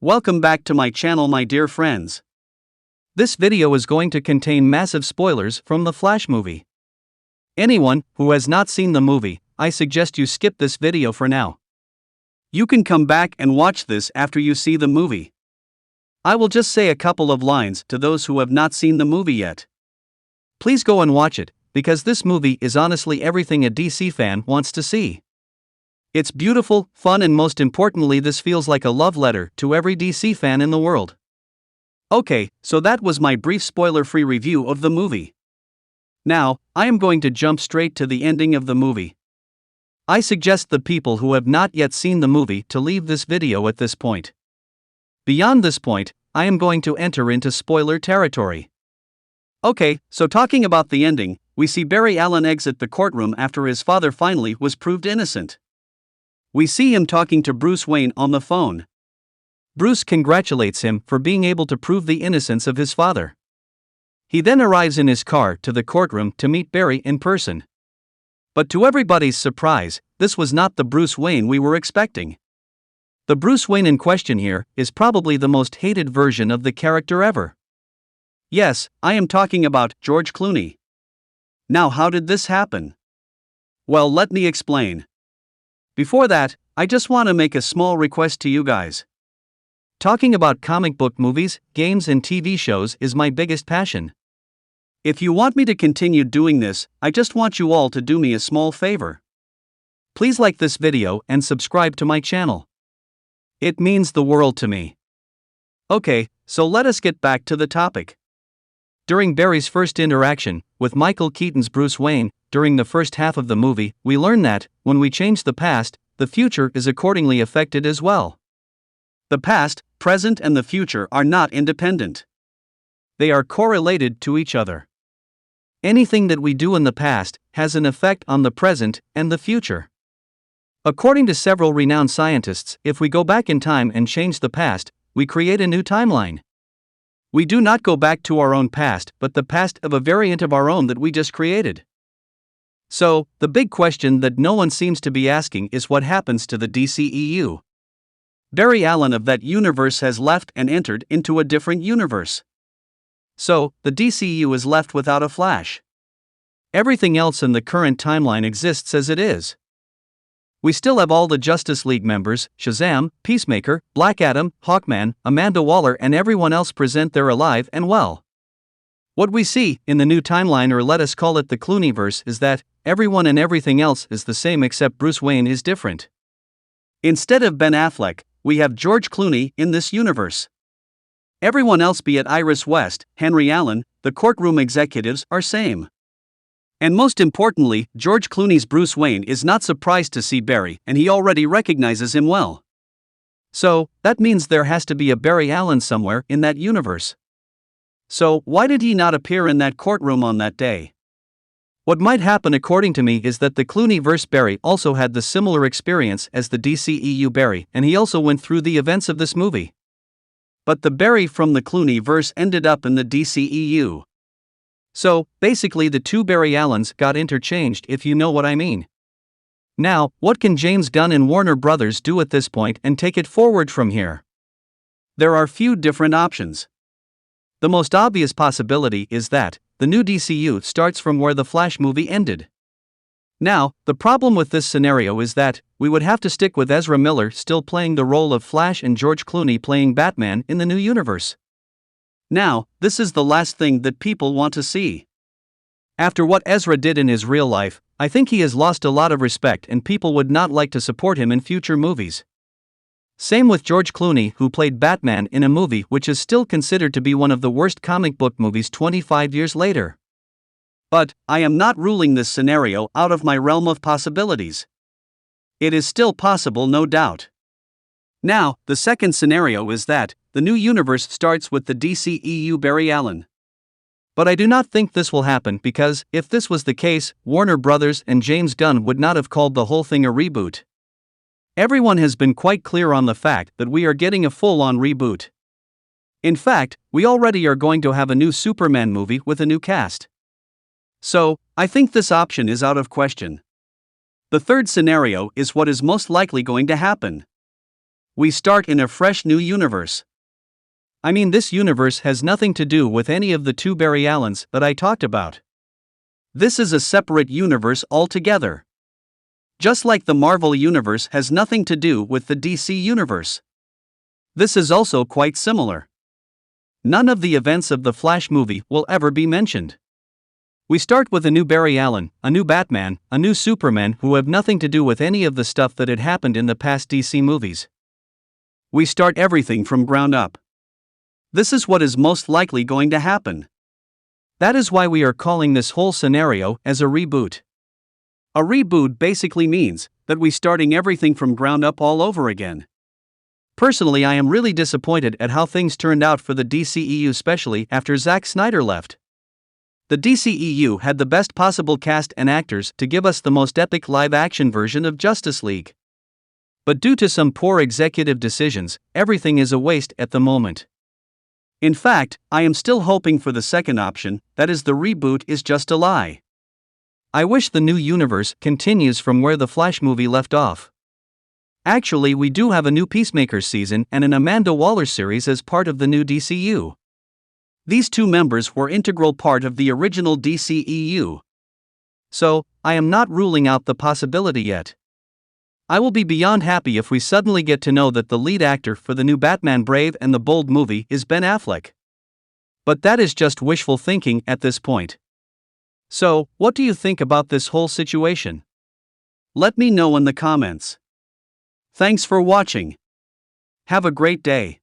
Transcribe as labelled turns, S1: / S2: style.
S1: Welcome back to my channel, my dear friends. This video is going to contain massive spoilers from the Flash movie. Anyone who has not seen the movie, I suggest you skip this video for now. You can come back and watch this after you see the movie. I will just say a couple of lines to those who have not seen the movie yet. Please go and watch it, because this movie is honestly everything a DC fan wants to see. It's beautiful, fun, and most importantly, this feels like a love letter to every DC fan in the world. Okay, so that was my brief spoiler-free review of the movie. Now, I am going to jump straight to the ending of the movie. I suggest the people who have not yet seen the movie to leave this video at this point. Beyond this point, I am going to enter into spoiler territory. Okay, so talking about the ending, we see Barry Allen exit the courtroom after his father finally was proved innocent. We see him talking to Bruce Wayne on the phone. Bruce congratulates him for being able to prove the innocence of his father. He then arrives in his car to the courtroom to meet Barry in person. But to everybody's surprise, this was not the Bruce Wayne we were expecting. The Bruce Wayne in question here is probably the most hated version of the character ever. Yes, I am talking about George Clooney. Now, how did this happen? Well, let me explain. Before that, I just want to make a small request to you guys. Talking about comic book movies, games, and TV shows is my biggest passion. If you want me to continue doing this, I just want you all to do me a small favor. Please like this video and subscribe to my channel. It means the world to me. Okay, so let us get back to the topic. During Barry's first interaction with Michael Keaton's Bruce Wayne, during the first half of the movie, we learn that, when we change the past, the future is accordingly affected as well. The past, present, and the future are not independent. They are correlated to each other. Anything that we do in the past has an effect on the present and the future. According to several renowned scientists, if we go back in time and change the past, we create a new timeline. We do not go back to our own past, but the past of a variant of our own that we just created. So, the big question that no one seems to be asking is what happens to the DCEU. Barry Allen of that universe has left and entered into a different universe. So, the DCU is left without a Flash. Everything else in the current timeline exists as it is. We still have all the Justice League members, Shazam, Peacemaker, Black Adam, Hawkman, Amanda Waller, and everyone else present there alive and well. What we see in the new timeline, or let us call it the Clooney Verse, is that everyone and everything else is the same except Bruce Wayne is different. Instead of Ben Affleck, we have George Clooney in this universe. Everyone else, be it Iris West, Henry Allen, the courtroom executives, are same. And most importantly, George Clooney's Bruce Wayne is not surprised to see Barry, and he already recognizes him well. So, that means there has to be a Barry Allen somewhere in that universe. So, why did he not appear in that courtroom on that day? What might happen, according to me, is that the Clooney Verse Barry also had the similar experience as the DCEU Barry, and he also went through the events of this movie. But the Barry from the Clooney Verse ended up in the DCEU. So, basically the two Barry Allens got interchanged, if you know what I mean. Now, what can James Gunn and Warner Brothers do at this point and take it forward from here? There are few different options. The most obvious possibility is that the new DCU starts from where the Flash movie ended. Now, the problem with this scenario is that we would have to stick with Ezra Miller still playing the role of Flash and George Clooney playing Batman in the new universe. Now, this is the last thing that people want to see. After what Ezra did in his real life, I think he has lost a lot of respect and people would not like to support him in future movies. Same with George Clooney, who played Batman in a movie which is still considered to be one of the worst comic book movies 25 years later. But, I am not ruling this scenario out of my realm of possibilities. It is still possible, no doubt. Now, the second scenario is that the new universe starts with the DCEU Barry Allen. But I do not think this will happen because, if this was the case, Warner Brothers and James Gunn would not have called the whole thing a reboot. Everyone has been quite clear on the fact that we are getting a full-on reboot. In fact, we already are going to have a new Superman movie with a new cast. So, I think this option is out of question. The third scenario is what is most likely going to happen. We start in a fresh new universe. I mean, this universe has nothing to do with any of the two Barry Allens that I talked about. This is a separate universe altogether. Just like the Marvel universe has nothing to do with the DC universe. This is also quite similar. None of the events of the Flash movie will ever be mentioned. We start with a new Barry Allen, a new Batman, a new Superman who have nothing to do with any of the stuff that had happened in the past DC movies. We start everything from ground up. This is what is most likely going to happen. That is why we are calling this whole scenario as a reboot. A reboot basically means that we starting everything from ground up all over again. Personally, I am really disappointed at how things turned out for the DCEU, especially after Zack Snyder left. The DCEU had the best possible cast and actors to give us the most epic live-action version of Justice League. But due to some poor executive decisions, everything is a waste at the moment. In fact, I am still hoping for the second option, that is, the reboot is just a lie. I wish the new universe continues from where the Flash movie left off. Actually, we do have a new Peacemaker season and an Amanda Waller series as part of the new DCU. These two members were integral part of the original DCEU. So, I am not ruling out the possibility yet. I will be beyond happy if we suddenly get to know that the lead actor for the new Batman Brave and the Bold movie is Ben Affleck. But that is just wishful thinking at this point. So, what do you think about this whole situation? Let me know in the comments. Thanks for watching. Have a great day.